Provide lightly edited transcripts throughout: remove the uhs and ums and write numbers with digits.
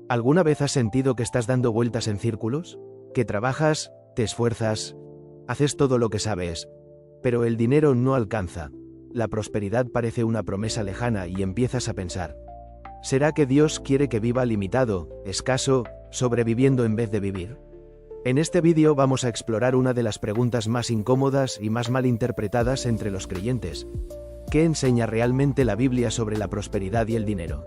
¿Alguna vez has sentido que estás dando vueltas en círculos? Que trabajas, te esfuerzas, haces todo lo que sabes, pero el dinero no alcanza. La prosperidad parece una promesa lejana y empiezas a pensar: ¿será que Dios quiere que viva limitado, escaso, sobreviviendo en vez de vivir? En este vídeo vamos a explorar una de las preguntas más incómodas y más malinterpretadas entre los creyentes. ¿Qué enseña realmente la Biblia sobre la prosperidad y el dinero?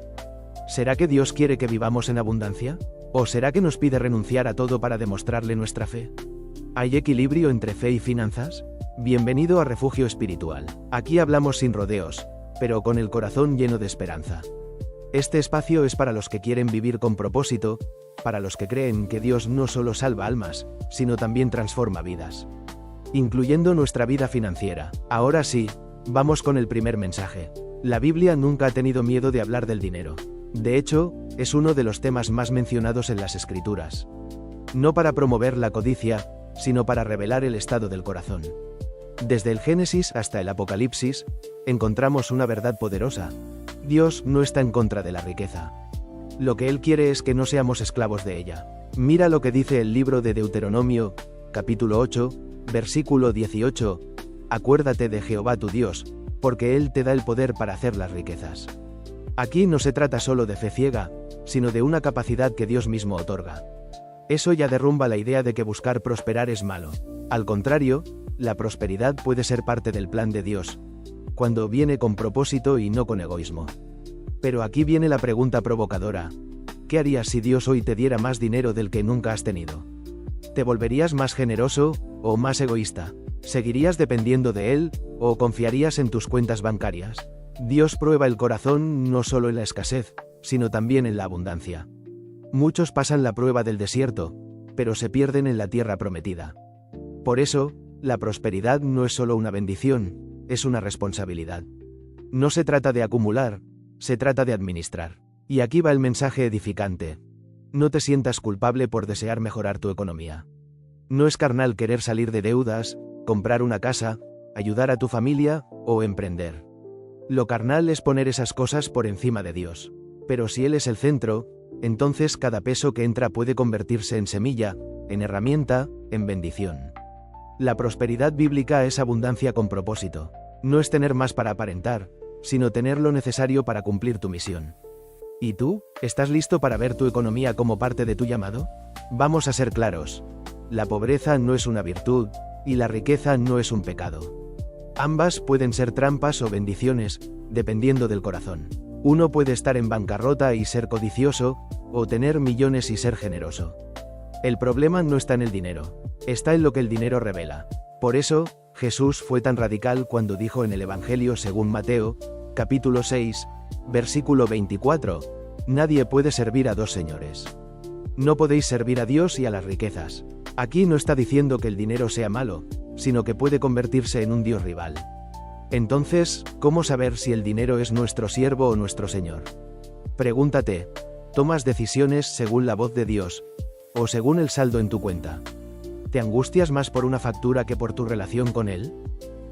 ¿Será que Dios quiere que vivamos en abundancia? ¿O será que nos pide renunciar a todo para demostrarle nuestra fe? ¿Hay equilibrio entre fe y finanzas? Bienvenido a Refugio Espiritual. Aquí hablamos sin rodeos, pero con el corazón lleno de esperanza. Este espacio es para los que quieren vivir con propósito, para los que creen que Dios no solo salva almas, sino también transforma vidas, incluyendo nuestra vida financiera. Ahora sí, vamos con el primer mensaje. La Biblia nunca ha tenido miedo de hablar del dinero. De hecho, es uno de los temas más mencionados en las Escrituras. No para promover la codicia, sino para revelar el estado del corazón. Desde el Génesis hasta el Apocalipsis, encontramos una verdad poderosa: Dios no está en contra de la riqueza. Lo que Él quiere es que no seamos esclavos de ella. Mira lo que dice el libro de Deuteronomio, capítulo 8, versículo 18: Acuérdate de Jehová tu Dios, porque Él te da el poder para hacer las riquezas. Aquí no se trata solo de fe ciega, sino de una capacidad que Dios mismo otorga. Eso ya derrumba la idea de que buscar prosperar es malo. Al contrario, la prosperidad puede ser parte del plan de Dios, cuando viene con propósito y no con egoísmo. Pero aquí viene la pregunta provocadora: ¿qué harías si Dios hoy te diera más dinero del que nunca has tenido? ¿Te volverías más generoso o más egoísta? ¿Seguirías dependiendo de Él o confiarías en tus cuentas bancarias? Dios prueba el corazón no solo en la escasez, sino también en la abundancia. Muchos pasan la prueba del desierto, pero se pierden en la tierra prometida. Por eso, la prosperidad no es solo una bendición, es una responsabilidad. No se trata de acumular, se trata de administrar. Y aquí va el mensaje edificante: no te sientas culpable por desear mejorar tu economía. No es carnal querer salir de deudas, comprar una casa, ayudar a tu familia o emprender. Lo carnal es poner esas cosas por encima de Dios. Pero si Él es el centro, entonces cada peso que entra puede convertirse en semilla, en herramienta, en bendición. La prosperidad bíblica es abundancia con propósito. No es tener más para aparentar, sino tener lo necesario para cumplir tu misión. ¿Y tú? ¿Estás listo para ver tu economía como parte de tu llamado? Vamos a ser claros: la pobreza no es una virtud, y la riqueza no es un pecado. Ambas pueden ser trampas o bendiciones, dependiendo del corazón. Uno puede estar en bancarrota y ser codicioso, o tener millones y ser generoso. El problema no está en el dinero, está en lo que el dinero revela. Por eso, Jesús fue tan radical cuando dijo en el Evangelio según Mateo, capítulo 6, versículo 24: Nadie puede servir a dos señores. No podéis servir a Dios y a las riquezas. Aquí no está diciendo que el dinero sea malo, sino que puede convertirse en un Dios rival. Entonces, ¿cómo saber si el dinero es nuestro siervo o nuestro Señor? Pregúntate: ¿tomas decisiones según la voz de Dios, o según el saldo en tu cuenta? ¿Te angustias más por una factura que por tu relación con Él?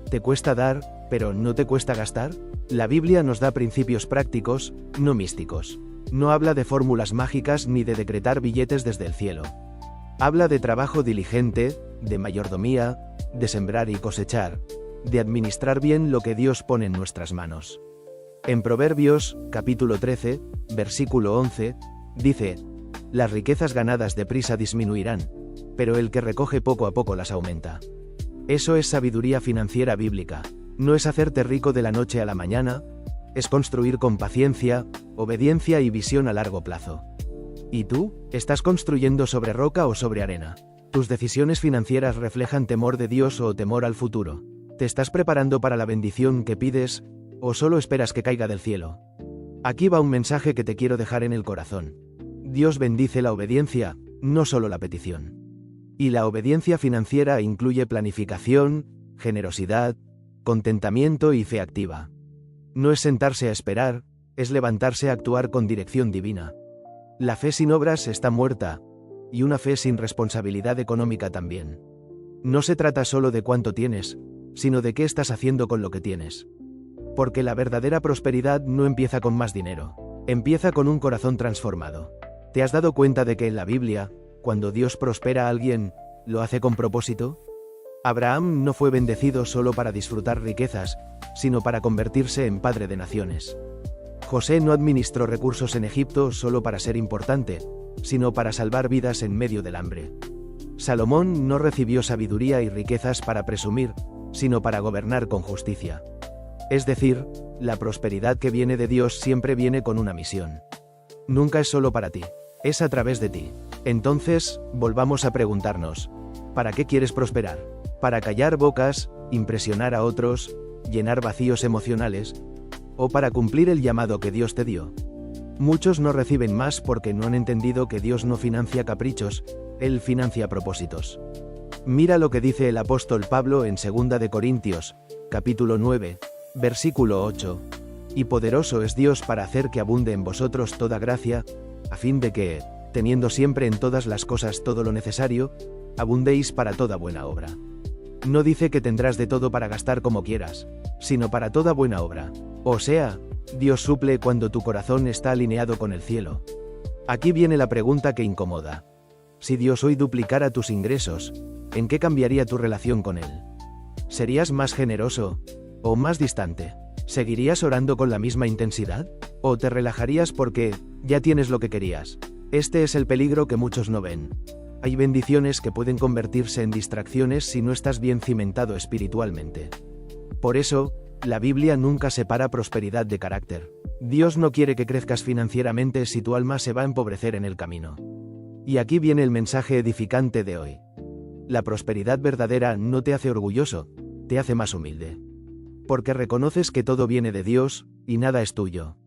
¿Te cuesta dar, pero no te cuesta gastar? La Biblia nos da principios prácticos, no místicos. No habla de fórmulas mágicas ni de decretar billetes desde el cielo. Habla de trabajo diligente, de mayordomía, de sembrar y cosechar, de administrar bien lo que Dios pone en nuestras manos. En Proverbios, capítulo 13, versículo 11, dice: Las riquezas ganadas deprisa disminuirán, pero el que recoge poco a poco las aumenta. Eso es sabiduría financiera bíblica. No es hacerte rico de la noche a la mañana, es construir con paciencia, obediencia y visión a largo plazo. ¿Y tú? ¿Estás construyendo sobre roca o sobre arena? ¿Tus decisiones financieras reflejan temor de Dios o temor al futuro? ¿Te estás preparando para la bendición que pides, o solo esperas que caiga del cielo? Aquí va un mensaje que te quiero dejar en el corazón. Dios bendice la obediencia, no solo la petición. Y la obediencia financiera incluye planificación, generosidad, contentamiento y fe activa. No es sentarse a esperar, es levantarse a actuar con dirección divina. La fe sin obras está muerta, y una fe sin responsabilidad económica también. No se trata solo de cuánto tienes, sino de qué estás haciendo con lo que tienes. Porque la verdadera prosperidad no empieza con más dinero, empieza con un corazón transformado. ¿Te has dado cuenta de que en la Biblia, cuando Dios prospera a alguien, lo hace con propósito? Abraham no fue bendecido solo para disfrutar riquezas, sino para convertirse en padre de naciones. José no administró recursos en Egipto solo para ser importante, sino para salvar vidas en medio del hambre. Salomón no recibió sabiduría y riquezas para presumir, sino para gobernar con justicia. Es decir, la prosperidad que viene de Dios siempre viene con una misión. Nunca es solo para ti, es a través de ti. Entonces, volvamos a preguntarnos, ¿para qué quieres prosperar? ¿Para callar bocas, impresionar a otros, llenar vacíos emocionales? ¿O para cumplir el llamado que Dios te dio? Muchos no reciben más porque no han entendido que Dios no financia caprichos, Él financia propósitos. Mira lo que dice el apóstol Pablo en 2 de Corintios, capítulo 9, versículo 8. Y poderoso es Dios para hacer que abunde en vosotros toda gracia, a fin de que, teniendo siempre en todas las cosas todo lo necesario, abundéis para toda buena obra. No dice que tendrás de todo para gastar como quieras, sino para toda buena obra. O sea, Dios suple cuando tu corazón está alineado con el cielo. Aquí viene la pregunta que incomoda. Si Dios hoy duplicara tus ingresos, ¿en qué cambiaría tu relación con Él? ¿Serías más generoso? ¿O más distante? ¿Seguirías orando con la misma intensidad? ¿O te relajarías porque ya tienes lo que querías? Este es el peligro que muchos no ven. Hay bendiciones que pueden convertirse en distracciones si no estás bien cimentado espiritualmente. Por eso, la Biblia nunca separa prosperidad de carácter. Dios no quiere que crezcas financieramente si tu alma se va a empobrecer en el camino. Y aquí viene el mensaje edificante de hoy. La prosperidad verdadera no te hace orgulloso, te hace más humilde. Porque reconoces que todo viene de Dios, y nada es tuyo.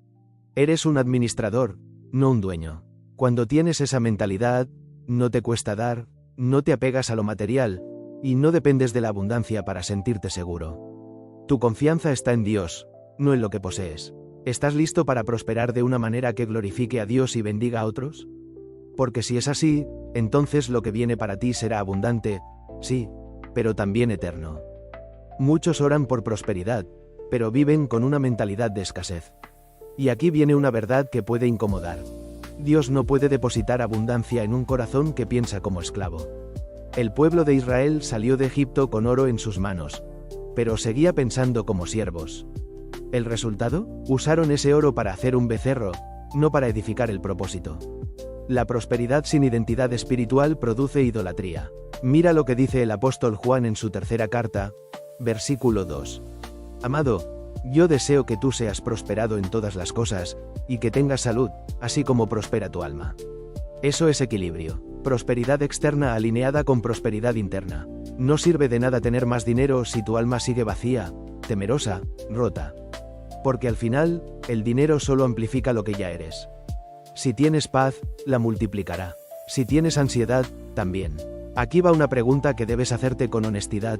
Eres un administrador, no un dueño. Cuando tienes esa mentalidad, no te cuesta dar, no te apegas a lo material, y no dependes de la abundancia para sentirte seguro. Tu confianza está en Dios, no en lo que posees. ¿Estás listo para prosperar de una manera que glorifique a Dios y bendiga a otros? Porque si es así, entonces lo que viene para ti será abundante, sí, pero también eterno. Muchos oran por prosperidad, pero viven con una mentalidad de escasez. Y aquí viene una verdad que puede incomodar. Dios no puede depositar abundancia en un corazón que piensa como esclavo. El pueblo de Israel salió de Egipto con oro en sus manos, pero seguía pensando como siervos. ¿El resultado? Usaron ese oro para hacer un becerro, no para edificar el propósito. La prosperidad sin identidad espiritual produce idolatría. Mira lo que dice el apóstol Juan en su tercera carta, versículo 2. Amado, yo deseo que tú seas prosperado en todas las cosas, y que tengas salud, así como prospera tu alma. Eso es equilibrio. Prosperidad externa alineada con prosperidad interna. No sirve de nada tener más dinero si tu alma sigue vacía, temerosa, rota. Porque al final, el dinero solo amplifica lo que ya eres. Si tienes paz, la multiplicará. Si tienes ansiedad, también. Aquí va una pregunta que debes hacerte con honestidad.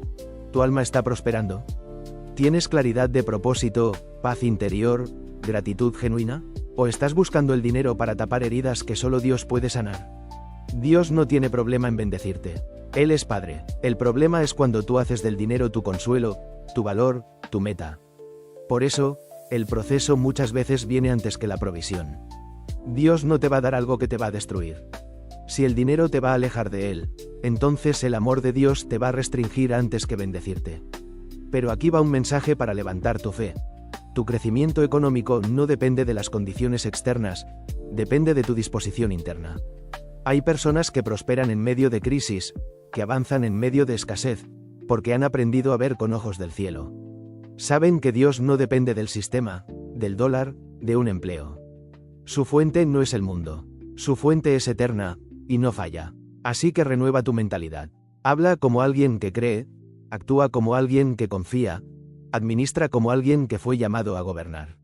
¿Tu alma está prosperando? ¿Tienes claridad de propósito, paz interior, gratitud genuina? ¿O estás buscando el dinero para tapar heridas que solo Dios puede sanar? Dios no tiene problema en bendecirte. Él es Padre. El problema es cuando tú haces del dinero tu consuelo, tu valor, tu meta. Por eso, el proceso muchas veces viene antes que la provisión. Dios no te va a dar algo que te va a destruir. Si el dinero te va a alejar de Él, entonces el amor de Dios te va a restringir antes que bendecirte. Pero aquí va un mensaje para levantar tu fe. Tu crecimiento económico no depende de las condiciones externas, depende de tu disposición interna. Hay personas que prosperan en medio de crisis, que avanzan en medio de escasez, porque han aprendido a ver con ojos del cielo. Saben que Dios no depende del sistema, del dólar, de un empleo. Su fuente no es el mundo. Su fuente es eterna, y no falla. Así que renueva tu mentalidad. Habla como alguien que cree, actúa como alguien que confía, administra como alguien que fue llamado a gobernar.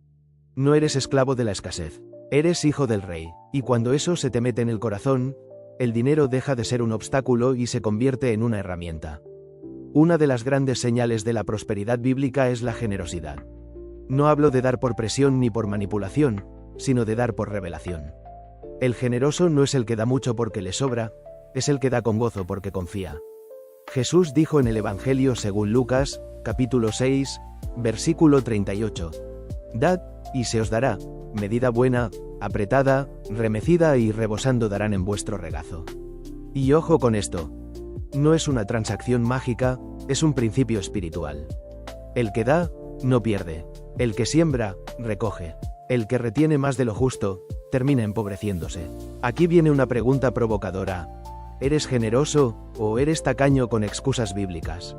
No eres esclavo de la escasez. Eres hijo del Rey, y cuando eso se te mete en el corazón, el dinero deja de ser un obstáculo y se convierte en una herramienta. Una de las grandes señales de la prosperidad bíblica es la generosidad. No hablo de dar por presión ni por manipulación, sino de dar por revelación. El generoso no es el que da mucho porque le sobra, es el que da con gozo porque confía. Jesús dijo en el Evangelio según Lucas, capítulo 6, versículo 38. Dad, y se os dará, medida buena, apretada, remecida y rebosando darán en vuestro regazo. Y ojo con esto. No es una transacción mágica, es un principio espiritual. El que da, no pierde. El que siembra, recoge. El que retiene más de lo justo, termina empobreciéndose. Aquí viene una pregunta provocadora. ¿Eres generoso, o eres tacaño con excusas bíblicas?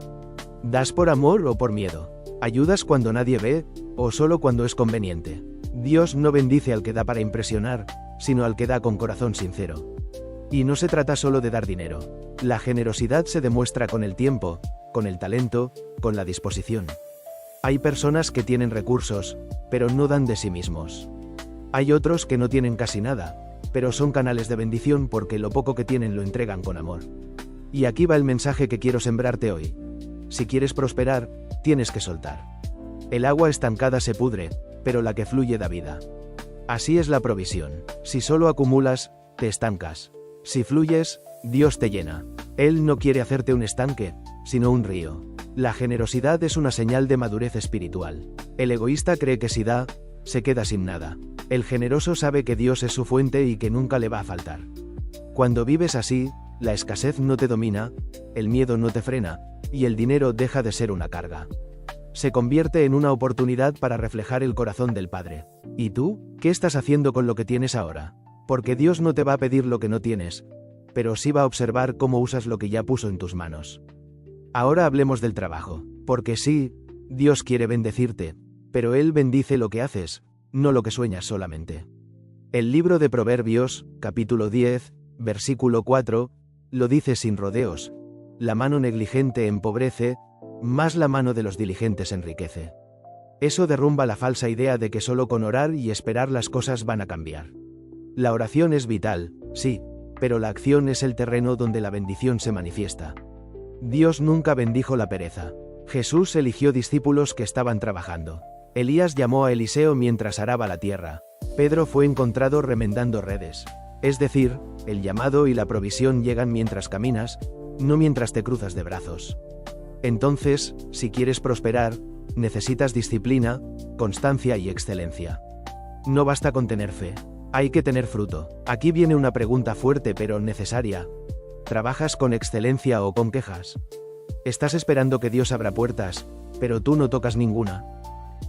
¿Das por amor o por miedo? ¿Ayudas cuando nadie ve, o solo cuando es conveniente? Dios no bendice al que da para impresionar, sino al que da con corazón sincero. Y no se trata solo de dar dinero. La generosidad se demuestra con el tiempo, con el talento, con la disposición. Hay personas que tienen recursos, pero no dan de sí mismos. Hay otros que no tienen casi nada, pero son canales de bendición porque lo poco que tienen lo entregan con amor. Y aquí va el mensaje que quiero sembrarte hoy. Si quieres prosperar, tienes que soltar. El agua estancada se pudre, pero la que fluye da vida. Así es la provisión. Si solo acumulas, te estancas. Si fluyes, Dios te llena. Él no quiere hacerte un estanque, sino un río. La generosidad es una señal de madurez espiritual. El egoísta cree que si da, se queda sin nada. El generoso sabe que Dios es su fuente y que nunca le va a faltar. Cuando vives así, la escasez no te domina, el miedo no te frena, y el dinero deja de ser una carga. Se convierte en una oportunidad para reflejar el corazón del Padre. ¿Y tú? ¿Qué estás haciendo con lo que tienes ahora? Porque Dios no te va a pedir lo que no tienes, pero sí va a observar cómo usas lo que ya puso en tus manos. Ahora hablemos del trabajo. Porque sí, Dios quiere bendecirte, pero Él bendice lo que haces, no lo que sueñas solamente. El libro de Proverbios, capítulo 10, versículo 4, lo dice sin rodeos: la mano negligente empobrece, más la mano de los diligentes enriquece. Eso derrumba la falsa idea de que solo con orar y esperar las cosas van a cambiar. La oración es vital, sí, pero la acción es el terreno donde la bendición se manifiesta. Dios nunca bendijo la pereza. Jesús eligió discípulos que estaban trabajando. Elías llamó a Eliseo mientras araba la tierra. Pedro fue encontrado remendando redes. Es decir, el llamado y la provisión llegan mientras caminas, no mientras te cruzas de brazos. Entonces, si quieres prosperar, necesitas disciplina, constancia y excelencia. No basta con tener fe. Hay que tener fruto. Aquí viene una pregunta fuerte pero necesaria. ¿Trabajas con excelencia o con quejas? Estás esperando que Dios abra puertas, pero tú no tocas ninguna.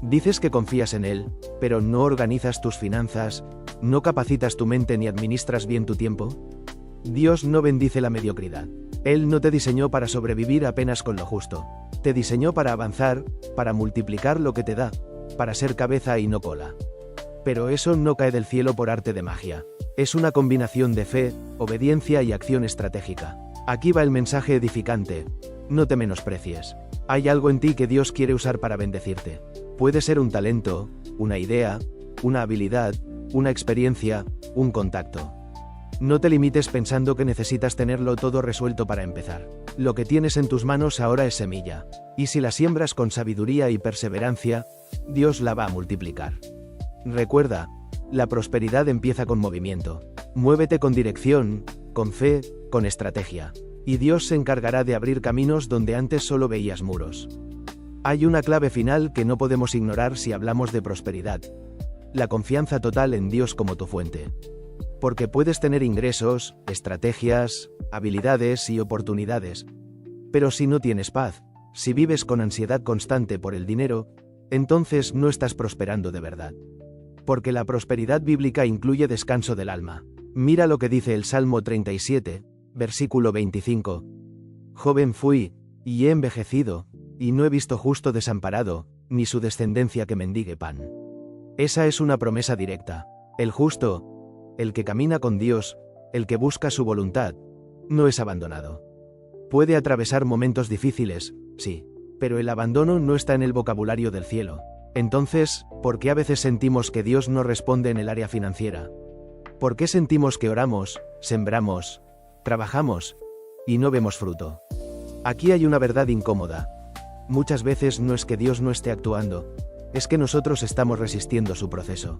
Dices que confías en Él, pero no organizas tus finanzas, no capacitas tu mente ni administras bien tu tiempo. Dios no bendice la mediocridad. Él no te diseñó para sobrevivir apenas con lo justo. Te diseñó para avanzar, para multiplicar lo que te da, para ser cabeza y no cola. Pero eso no cae del cielo por arte de magia. Es una combinación de fe, obediencia y acción estratégica. Aquí va el mensaje edificante. No te menosprecies. Hay algo en ti que Dios quiere usar para bendecirte. Puede ser un talento, una idea, una habilidad, una experiencia, un contacto. No te limites pensando que necesitas tenerlo todo resuelto para empezar. Lo que tienes en tus manos ahora es semilla. Y si la siembras con sabiduría y perseverancia, Dios la va a multiplicar. Recuerda, la prosperidad empieza con movimiento. Muévete con dirección, con fe, con estrategia. Y Dios se encargará de abrir caminos donde antes solo veías muros. Hay una clave final que no podemos ignorar si hablamos de prosperidad. La confianza total en Dios como tu fuente. Porque puedes tener ingresos, estrategias, habilidades y oportunidades. Pero si no tienes paz, si vives con ansiedad constante por el dinero, entonces no estás prosperando de verdad. Porque la prosperidad bíblica incluye descanso del alma. Mira lo que dice el Salmo 37, versículo 25. Joven fui, y he envejecido, y no he visto justo desamparado, ni su descendencia que mendigue pan. Esa es una promesa directa. El justo, el que camina con Dios, el que busca su voluntad, no es abandonado. Puede atravesar momentos difíciles, sí, pero el abandono no está en el vocabulario del cielo. Entonces, ¿por qué a veces sentimos que Dios no responde en el área financiera? ¿Por qué sentimos que oramos, sembramos, trabajamos, y no vemos fruto? Aquí hay una verdad incómoda. Muchas veces no es que Dios no esté actuando, es que nosotros estamos resistiendo su proceso.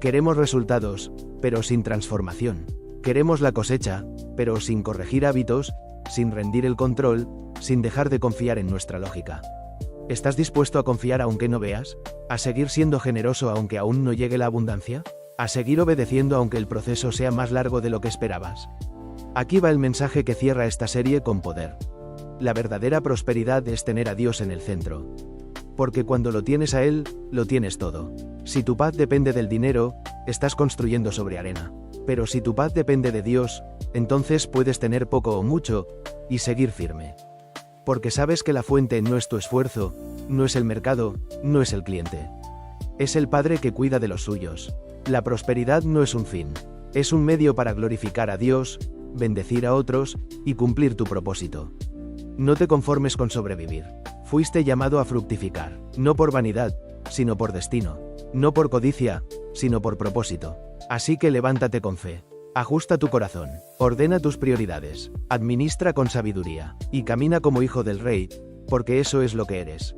Queremos resultados, pero sin transformación. Queremos la cosecha, pero sin corregir hábitos, sin rendir el control, sin dejar de confiar en nuestra lógica. ¿Estás dispuesto a confiar aunque no veas? ¿A seguir siendo generoso aunque aún no llegue la abundancia? A seguir obedeciendo aunque el proceso sea más largo de lo que esperabas. Aquí va el mensaje que cierra esta serie con poder. La verdadera prosperidad es tener a Dios en el centro. Porque cuando lo tienes a Él, lo tienes todo. Si tu paz depende del dinero, estás construyendo sobre arena. Pero si tu paz depende de Dios, entonces puedes tener poco o mucho, y seguir firme. Porque sabes que la fuente no es tu esfuerzo, no es el mercado, no es el cliente. Es el Padre que cuida de los suyos. La prosperidad no es un fin, es un medio para glorificar a Dios, bendecir a otros, y cumplir tu propósito. No te conformes con sobrevivir. Fuiste llamado a fructificar, no por vanidad, sino por destino, no por codicia, sino por propósito. Así que levántate con fe. Ajusta tu corazón, ordena tus prioridades, administra con sabiduría, y camina como hijo del rey, porque eso es lo que eres.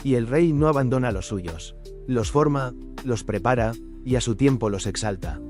Y el rey no abandona a los suyos, los forma, los prepara, y a su tiempo los exalta.